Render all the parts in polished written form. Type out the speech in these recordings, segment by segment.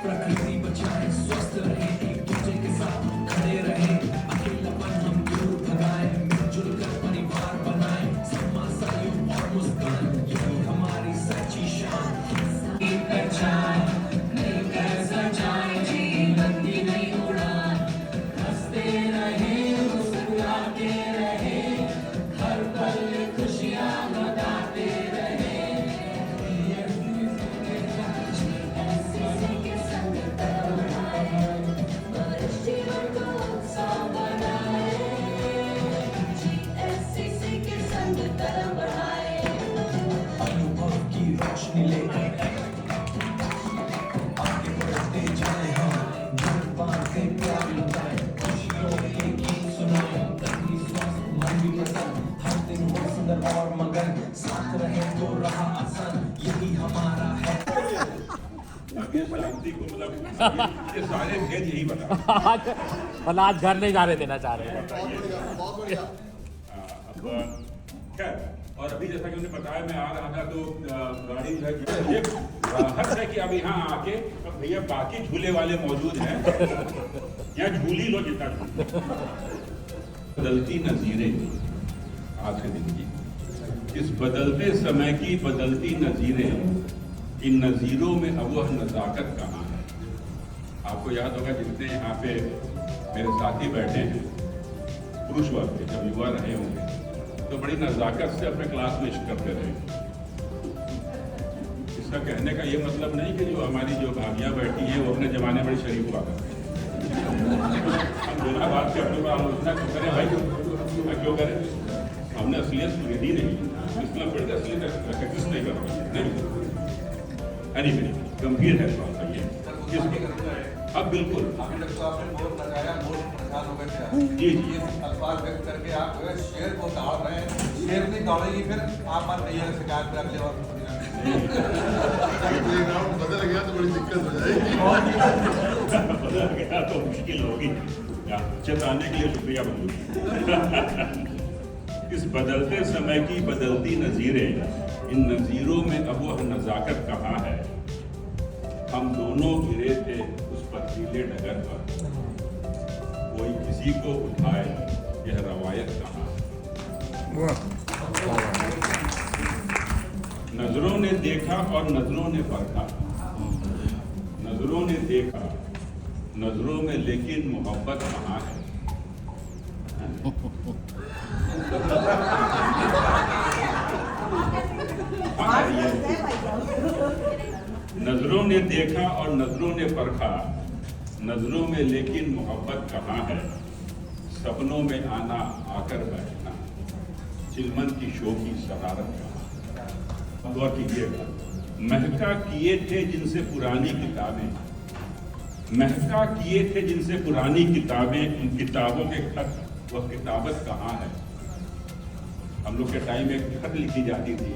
प्रकृति बचाए, स्वस्थ रहे, एक दूसरे के साथ खड़े रहे, अकेलापन हम दूर भगाए, मिलजुल कर परिवार बनाए, सम्मान सहयोग और मुस्कान, यही हमारी सच्ची शान। पहचान नहीं कैसा जाए जीवन की नई उड़ान, हंसते रहे, मुस्कुराते रहे, हर पल खुशियां लौटाते रहे। अनुभव की रोशनी लेके आगे बढ़ते जाए, हम दिल बांध के प्यार लुटाए, खुशियों के गीत सुनाए, तभी स्वस्थ मन भी प्रसन्न, हर दिन हो सुंदर और मगन, साथ रहे तो रहा आसान, यही हमारा है। शांति को मतलब ये सारे भेद यही बता। मतलब आज घर नहीं जाने देना चाह रहे हैं। अब खैर, और अभी जैसा कि उन्होंने बताया, मैं आ रहा था तो गाड़ी जो है, ये राहत है कि अब यहाँ आके अब भैया बाकी झूले वाले मौजूद हैं, यहाँ झूली लो जितना झूल। बदलती नज़ीरें आज के दिन की, इस बदलते समय की बदलती नज़ीरें, इन नज़ीरों में अब वह नज़ाकत कहाँ है। आपको याद होगा जितने यहाँ पे मेरे साथी बैठे हैं पुरुष वर्ग के, जब युवा रहे होंगे तो बड़ी नज़ाकत से अपने क्लास में इश्क करते रहे। इसका कहने का ये मतलब नहीं कि जो हमारी जो भाभियाँ बैठी हैं वो अपने जमाने में बड़ी शरीफ हुआ करती। हम बिना बात के अपने ऊपर आलोचना क्यों करें भाई, क्यों करें? हमने असलियत दी नहीं, इस्लाम पढ़ के असलियत एग्जिस्ट नहीं करता नहीं। एनीवे, गंभीर है सवाल ये। अब बिल्कुल जी जी, अल्फाज व्यक्त करके आप जो है शेर को दौड़ रहे हैं, शेर नहीं दौड़ेगी फिर आप मान नहीं है शिकायत पर अगले बार बदल गया तो बड़ी दिक्कत हो जाएगी। बदल गया तो मुश्किल होगी। चेताने के लिए शुक्रिया बंधु। इस बदलते समय की बदलती नज़ीरें, इन नज़ीरों में अब वह नज़ाकत कहाँ है। हम दोनों गिरे थे उस पथरीले डगर पर, कोई किसी को उठाए, यह रवायत कहाँ है। नजरों ने देखा और नजरों ने परखा, नजरों ने देखा, नजरों में लेकिन मोहब्बत कहाँ है। नजरों ने देखा और नजरों ने परखा, नजरों में लेकिन मोहब्बत कहाँ है। सपनों में आना, आकर बैठना, चिलमन की शो की शरारत कहाँ। गौर कीजिएगा, महका किए थे जिनसे पुरानी किताबें, महका किए थे जिनसे पुरानी किताबें, उन किताबों के खत, वह किताबत कहाँ है। हम लोग के टाइम में खत लिखी जाती थी,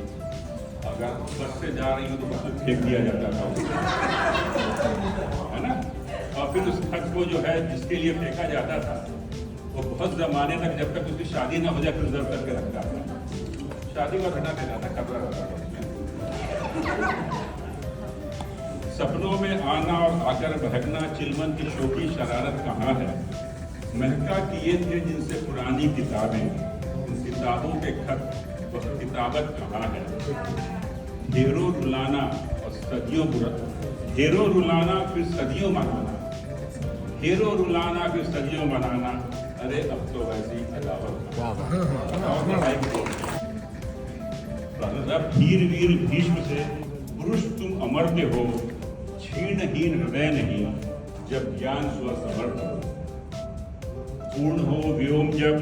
अगर बस से जा रही हो तो बस में फेंक दिया जाता था, है ना। और फिर उस खत को जो है जिसके लिए फेंका जाता था वो बहुत जमाने तक, जब तक उसकी शादी ना हो जाए, प्रिजर्व करके रखता था। शादी का हटा देता था, खतरा रहता था। सपनों में आना और आकर बहकना, चिलमन की शोकी शरारत कहाँ है। महका किए थे जिनसे पुरानी किताबें, उन किताबों के खत, वह किताबत कहाँ है। ढेरों रुलाना और सदियों बुरा, ढेरों रुलाना फिर सदियों मनाना, ढेरों रुलाना फिर सदियों मनाना, अरे अब तो वैसी अदावत। धीर वीर भीष्म से पुरुष तुम अमर्त्य हो, क्षीणहीन हृदय नहीं जब ज्ञान स्वसमर्थ हो। पूर्ण हो व्योम जब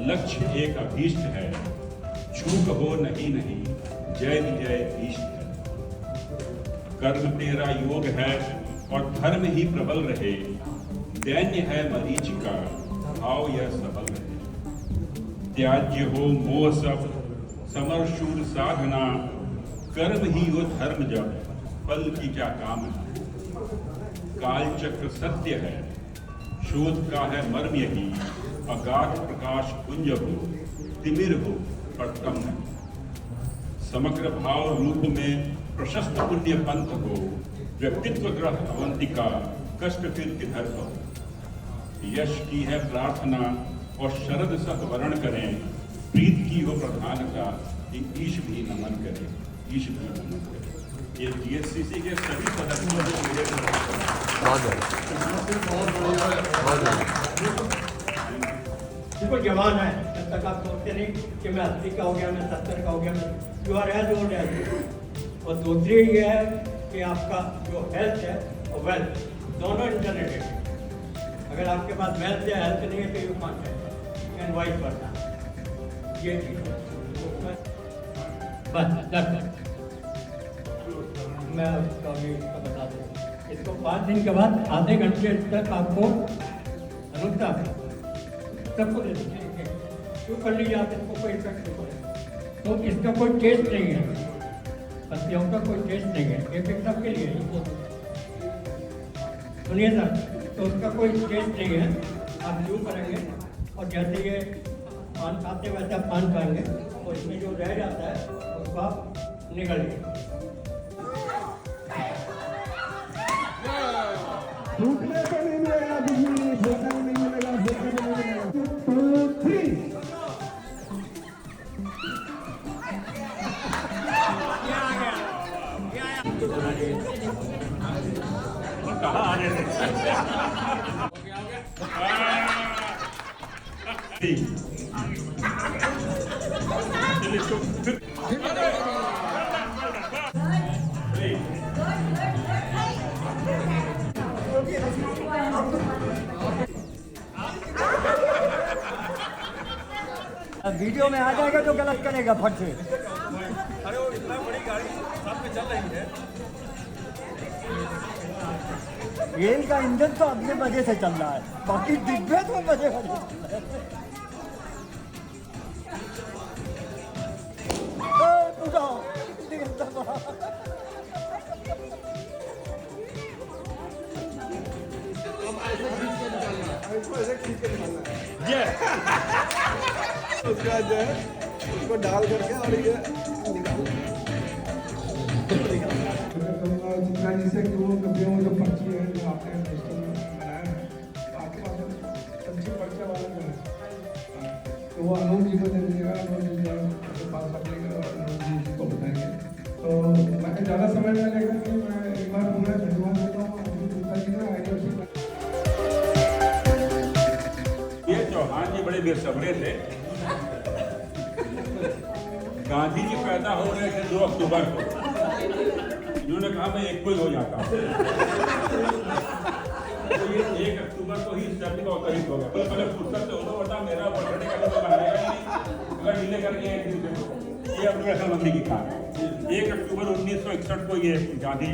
लक्ष्य एक अभीष्ट है, चूक हो नहीं नहीं जय विजय इष्ट है। कर्म तेरा योग है और धर्म ही प्रबल रहे, दैन्य है मरीच का भाव यह सबल रहे। त्याज्य हो मोह सब समर शूर साधना, कर्म ही हो धर्म जब फल की क्या कामना। कालचक्र सत्य है, शोध का है मर्म यही, अगाध प्रकाश पुंज हो, तिमिर हो पर कम नहीं। समग्र भाव रूप में प्रशस्त पुण्य पंथ हो, व्यक्तित्व ग्रह अवंतिका, कष्ट फिर किधर हो। यश की है प्रार्थना और शरद सत वर्ण करें, प्रीत की हो प्रधानता, ईश भी नमन करे, ईश भी नमन करे। ये जीएससीसी के सभी सदस्यों को मेरे देखो जवान है, जब तक आप सोचते नहीं कि मैं 80 का हो गया, मैं 70 का हो गया, you are as old as you. और दूसरी ये है कि आपका जो हेल्थ है और वेल्थ दोनों इंटरनेटेड है। अगर आपके पास वेल्थ या हेल्थ नहीं है तो यू कांट है एंड वाइस वर्सा। ये चीज बस मैं उसका भी बता दूँ। इसको 5 दिन के बाद आधे घंटे तक आपको अनुताप सबको दे दीजिए, क्यों कर लीजिए आप, इसको कोई इफेक्ट नहीं पड़ेगा। तो इसका कोई टेस्ट नहीं है, पत्तियों का कोई टेस्ट नहीं है, ये फिर सबके लिए है। सुनिए सर, तो उसका कोई टेस्ट नहीं है। आप यूँ करेंगे और जैसे ये पान खाते वैसे आप पान खाएंगे, तो इसमें जो रह जाता है उसको आप निकालिए। टूटने को नहीं मिलेगा, बिजली देखने को नहीं मिलेगा, देखने को नहीं मिलेगा। 2, 3 कहाँ आ रहे वीडियो में आ जाएगा तो गलत करेगा फट से। अरे वो इतना बड़ी गाड़ी साथ में चल रही है। रेल का इंजन तो अपने मजे से चल रहा है, बाकी डिब्बे तो मजे चल रहे उसके बाद जो है उसको डाल करके और ये जितना जिसे कि वो कभी वो जो पर्ची है जो आपने सिस्टम में बनाया है, आपके पास पर्ची पर्चा वाला जो है तो वो अनूप जी को दे दीजिएगा। अनूप जी के पास रख लेंगे और अनूप जी को बताएंगे। तो मैं ज़्यादा समय न लेकर के मैं एक बार पूरा धन्यवाद देता हूँ अनूप गुप्ता जी का आईडीएफसी। ये चौहान जी बड़े बेसब्रे थे। गांधी जी पैदा हो रहे थे 2 अक्टूबर को, इन्होंने कहा मैं 1 को ही हो जाता हूँ। तो ये 1 अक्टूबर को ही स्टैंडिंग अवतरित हो गया। पहले फुर्सत से होगा, बता मेरा बर्थडे का तो बनाएगा ही नहीं, अगर डिले करके 1 दिन ये अपनी अकलमंदी की था। 1 अक्टूबर 1961 को ये गांधी